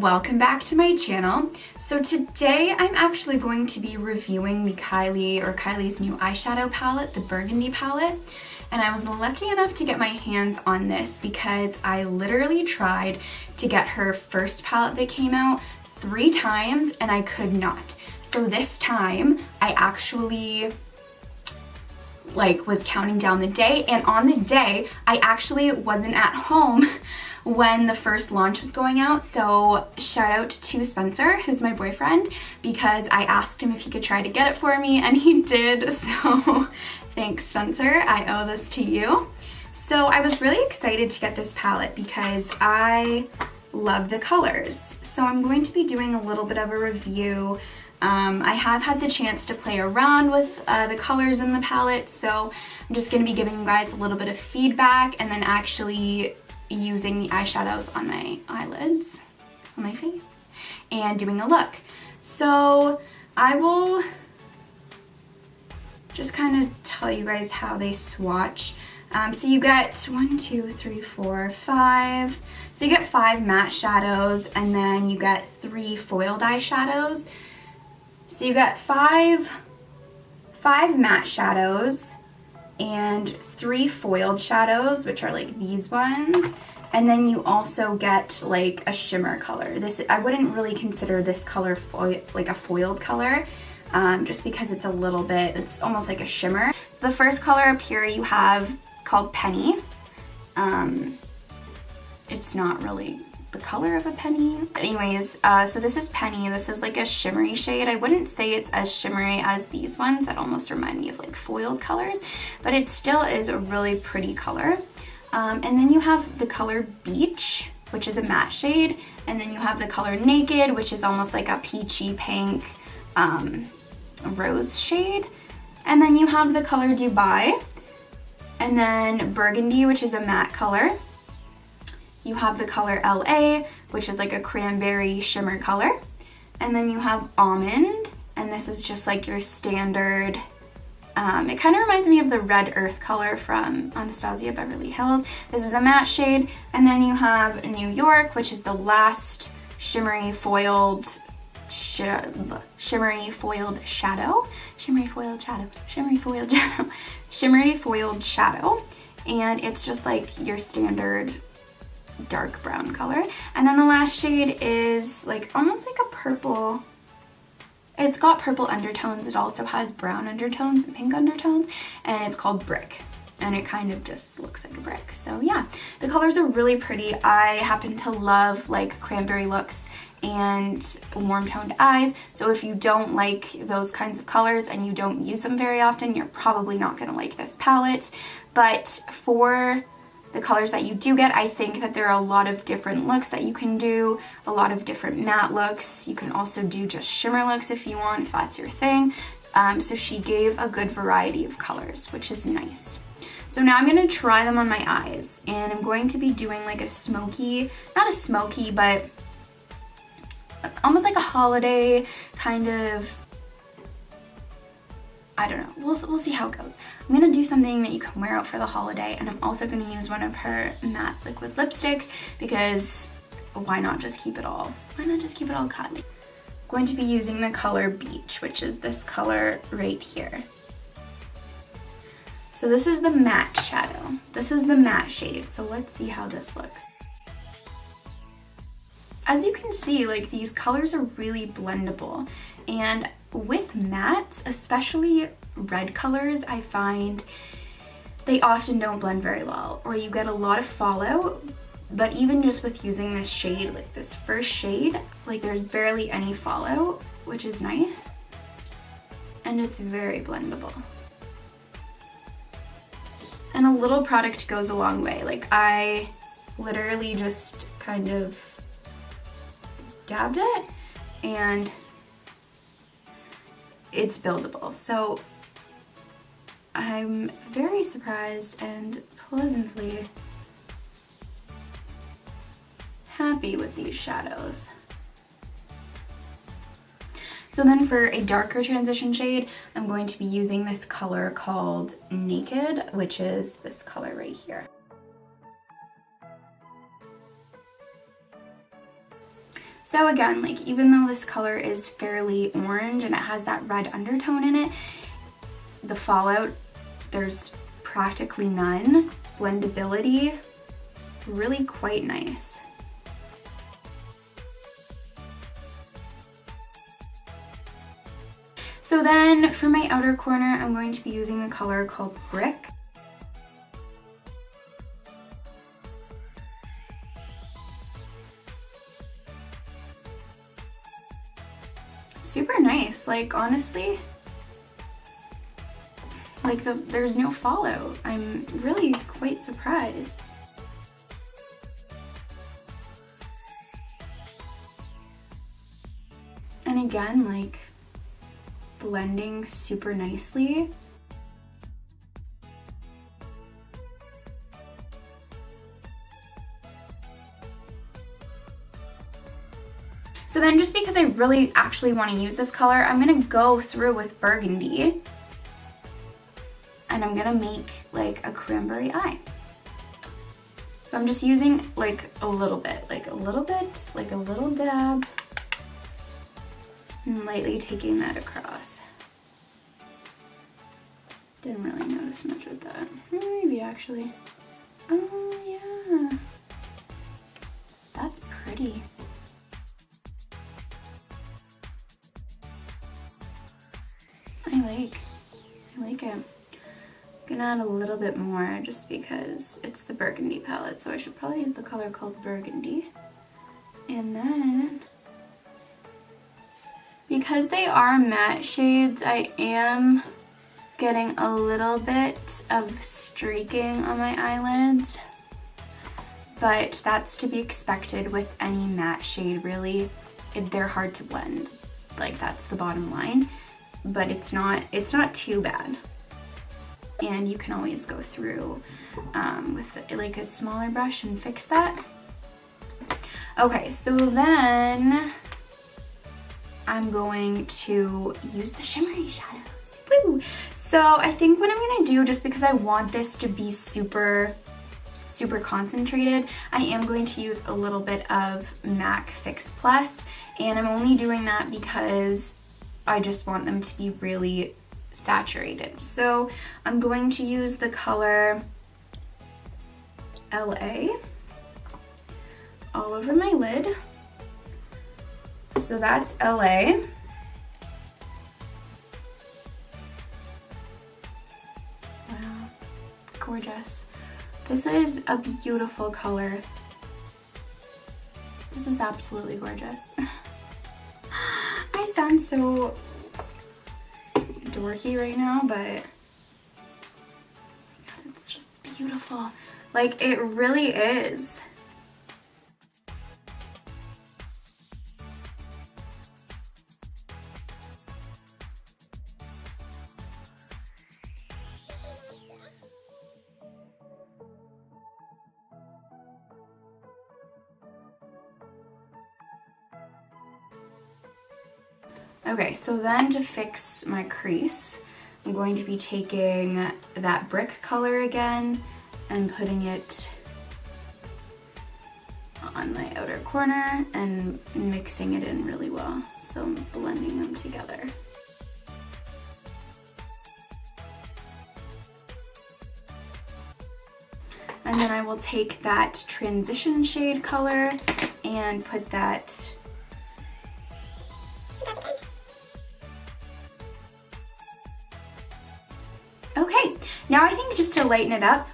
welcome back to my channel. So today I'm actually going to be reviewing the Kylie's new eyeshadow palette, the Burgundy palette. And I was lucky enough to get my hands on this because I literally tried to get her first palette that came out 3 times and I could not. So this time I actually was counting down the day, and on the day I actually wasn't at home when the first launch was going out. So shout out to Spencer, who's my boyfriend, because I asked him if he could try to get it for me and he did. So thanks, Spencer, I owe this to you. So I was really excited to get this palette because I love the colors. So I'm going to be doing a little bit of a review. I have had the chance to play around with the colors in the palette, so I'm just going to be giving you guys a little bit of feedback and then actually using the eyeshadows on my eyelids, on my face, and doing a look. So I will just kind of tell you guys how they swatch. So you get 1, 2, 3, 4, 5. So you get 5 matte shadows and then you get 3 foiled eyeshadows. So you got five matte shadows and 3 foiled shadows, which are like these ones. And then you also get like a shimmer color. This, I wouldn't really consider this color like a foiled color, just because it's a little bit, it's almost like a shimmer. So the first color up here you have called Penny. It's not really the color of a penny. But anyways, so this is Penny. This is like a shimmery shade. I wouldn't say it's as shimmery as these ones that almost remind me of like foiled colors, but it still is a really pretty color. And then you have the color Beach, which is a matte shade, and then you have the color Naked, which is almost like a peachy pink rose shade. And then you have the color Dubai, and then Burgundy, which is a matte color. You have the color LA, which is like a cranberry shimmer color. And then you have Almond, and this is just like your standard, it kind of reminds me of the Red Earth color from Anastasia Beverly Hills. This is a matte shade. And then you have New York, which is the last shimmery foiled shadow. And it's just like your standard dark brown color. And then the last shade is like almost like a purple. It's got purple undertones. It also has brown undertones and pink undertones, and it's called Brick, and it kind of just looks like a brick. So yeah, the colors are really pretty. I happen to love like cranberry looks and warm toned eyes, so if you don't like those kinds of colors and you don't use them very often, you're probably not going to like this palette. But for the colors that you do get, I think that there are a lot of different looks that you can do, a lot of different matte looks. You can also do just shimmer looks if you want, if that's your thing. So she gave a good variety of colors, which is nice. So now I'm going to try them on my eyes, and I'm going to be doing like a smoky, not a smoky, but almost like a holiday kind of, I don't know, we'll see how it goes. I'm gonna do something that you can wear out for the holiday, and I'm also gonna use one of her matte liquid lipsticks because why not just keep it all? Why not just keep it all Kylie? I'm going to be using the color Beach, which is this color right here. So this is the matte shadow. This is the matte shade, so let's see how this looks. As you can see, like these colors are really blendable, and with mattes, especially red colors, I find they often don't blend very well, or you get a lot of fallout. But even just with using this shade, like this first shade, like there's barely any fallout, which is nice, and it's very blendable. And a little product goes a long way. Like I literally just kind of dabbed it and it's buildable. So I'm very surprised and pleasantly happy with these shadows. So then for a darker transition shade, I'm going to be using this color called Naked, which is this color right here. So again, like even though this color is fairly orange and it has that red undertone in it, the fallout, there's practically none. Blendability, really quite nice. So then for my outer corner, I'm going to be using a color called Brick. Super nice, like honestly, like there's no fallout. I'm really quite surprised. And again, like blending super nicely. So then just because I really actually want to use this color, I'm going to go through with Burgundy and I'm going to make like a cranberry eye. So I'm just using like a little bit, like a little dab, and lightly taking that across. Didn't really notice much with that. Maybe actually. Oh yeah. That's pretty. I like it. I'm gonna add a little bit more just because it's the Burgundy palette, so I should probably use the color called Burgundy. And then, because they are matte shades, I am getting a little bit of streaking on my eyelids, but that's to be expected with any matte shade, really. They're hard to blend, like that's the bottom line. But it's not too bad, and you can always go through with like a smaller brush and fix that. Okay, so then I'm going to use the shimmery shadows. Woo! So I think what I'm gonna do, just because I want this to be super concentrated, I am going to use a little bit of MAC Fix Plus, and I'm only doing that because I just want them to be really saturated. So I'm going to use the color LA all over my lid. So that's LA. Wow, gorgeous. This is a beautiful color. This is absolutely gorgeous. I sound so dorky right now, but God, it's just beautiful. Like, it really is. Okay, so then to fix my crease, I'm going to be taking that brick color again and putting it on my outer corner and mixing it in really well. So I'm blending them together. And then I will take that transition shade color and put that Okay, now I think just to lighten it up,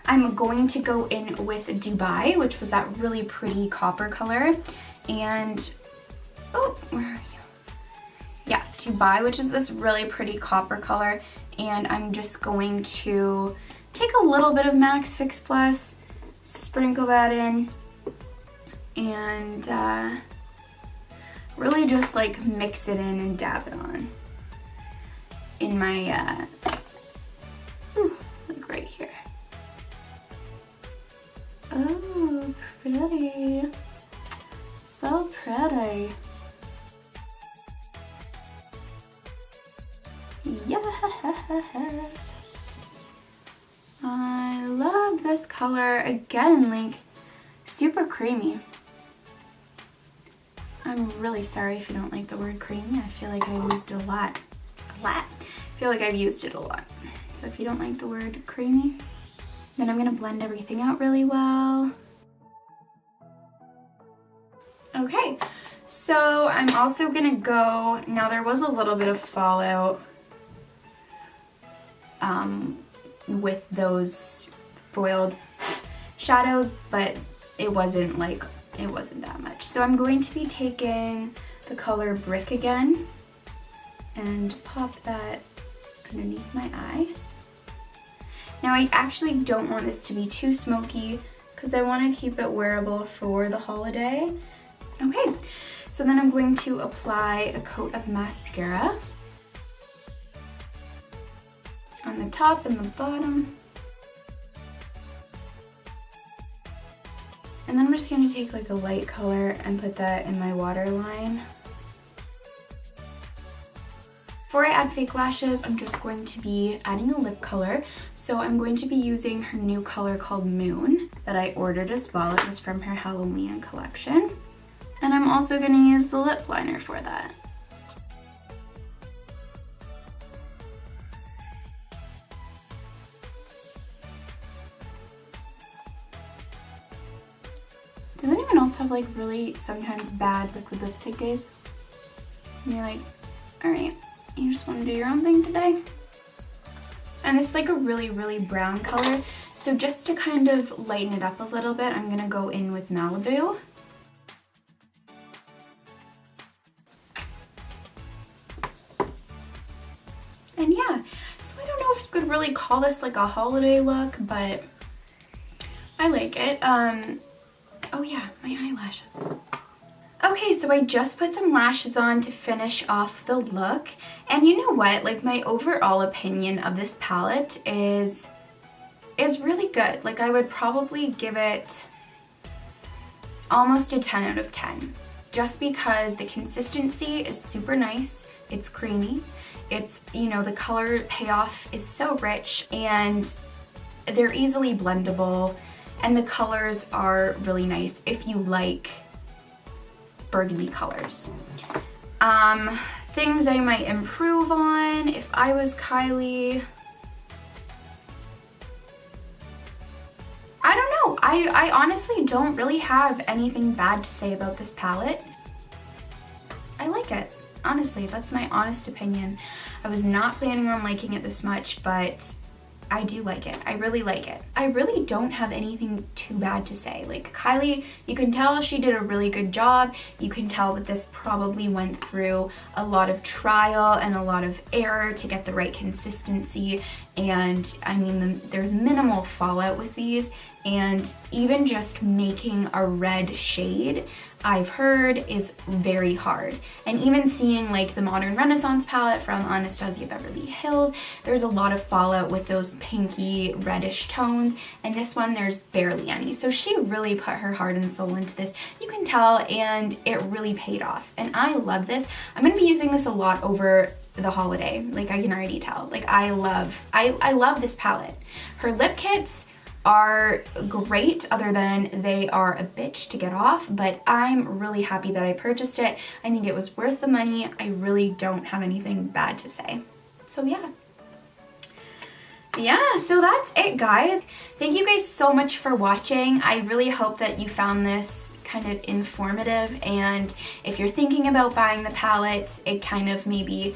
I'm going to go in with Dubai, which was that really pretty copper color. And, oh, where are you? Yeah, Dubai, which is this really pretty copper color. And I'm just going to take a little bit of Max Fix Plus, sprinkle that in, and really just like mix it in and dab it on in my, like right here. Oh, pretty. So pretty. Yes. I love this color. Again, like super creamy. I'm really sorry if you don't like the word creamy. I feel like I've used it a lot. I feel like I've used it a lot. So if you don't like the word creamy, then I'm gonna blend everything out really well. Okay, so I'm also gonna go, now there was a little bit of fallout with those foiled shadows, but it wasn't that much. So I'm going to be taking the color Brick again and pop that underneath my eye. Now I actually don't want this to be too smoky because I want to keep it wearable for the holiday. Okay, so then I'm going to apply a coat of mascara on the top and the bottom. And then I'm just going to take like a light color and put that in my waterline. Before I add fake lashes, I'm just going to be adding a lip color. So I'm going to be using her new color called Moon that I ordered as well. It was from her Halloween collection. And I'm also going to use the lip liner for that. Does anyone else have like really sometimes bad liquid lipstick days? And you're like, alright, you just want to do your own thing today? And this is like a really, really brown color. So just to kind of lighten it up a little bit, I'm going to go in with Malibu. And yeah, so I don't know if you could really call this like a holiday look, but I like it. Oh yeah, my eyelashes. Okay, so I just put some lashes on to finish off the look. And you know what? Like my overall opinion of this palette is really good. Like I would probably give it almost a 10 out of 10. Just because the consistency is super nice. It's creamy. It's, you know, the color payoff is so rich and they're easily blendable. And the colors are really nice if you like burgundy colors. Things I might improve on if I was Kylie. I don't know. I honestly don't really have anything bad to say about this palette. I like it. Honestly, that's my honest opinion. I was not planning on liking it this much, but I do like it. I really like it. I really don't have anything too bad to say. Like Kylie, you can tell she did a really good job. You can tell that this probably went through a lot of trial and a lot of error to get the right consistency. And I mean, there's minimal fallout with these. And even just making a red shade, I've heard, is very hard. And even seeing like the Modern Renaissance palette from Anastasia Beverly Hills, there's a lot of fallout with those pinky reddish tones, and this one there's barely any. So she really put her heart and soul into this. You can tell, and it really paid off. And I love this. I'm gonna be using this a lot over the holiday. Like I can already tell. Like I love this palette. Her lip kits are great, other than they are a bitch to get off, but I'm really happy that I purchased it. I think it was worth the money. I really don't have anything bad to say. So yeah, so that's it, guys. Thank you guys so much for watching. I really hope that you found this kind of informative, and if you're thinking about buying the palette, it kind of maybe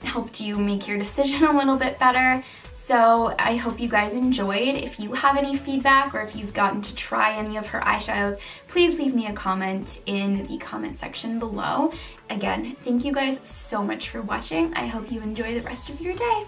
helped you make your decision a little bit better. So I hope you guys enjoyed. If you have any feedback or if you've gotten to try any of her eyeshadows, please leave me a comment in the comment section below. Again, thank you guys so much for watching. I hope you enjoy the rest of your day.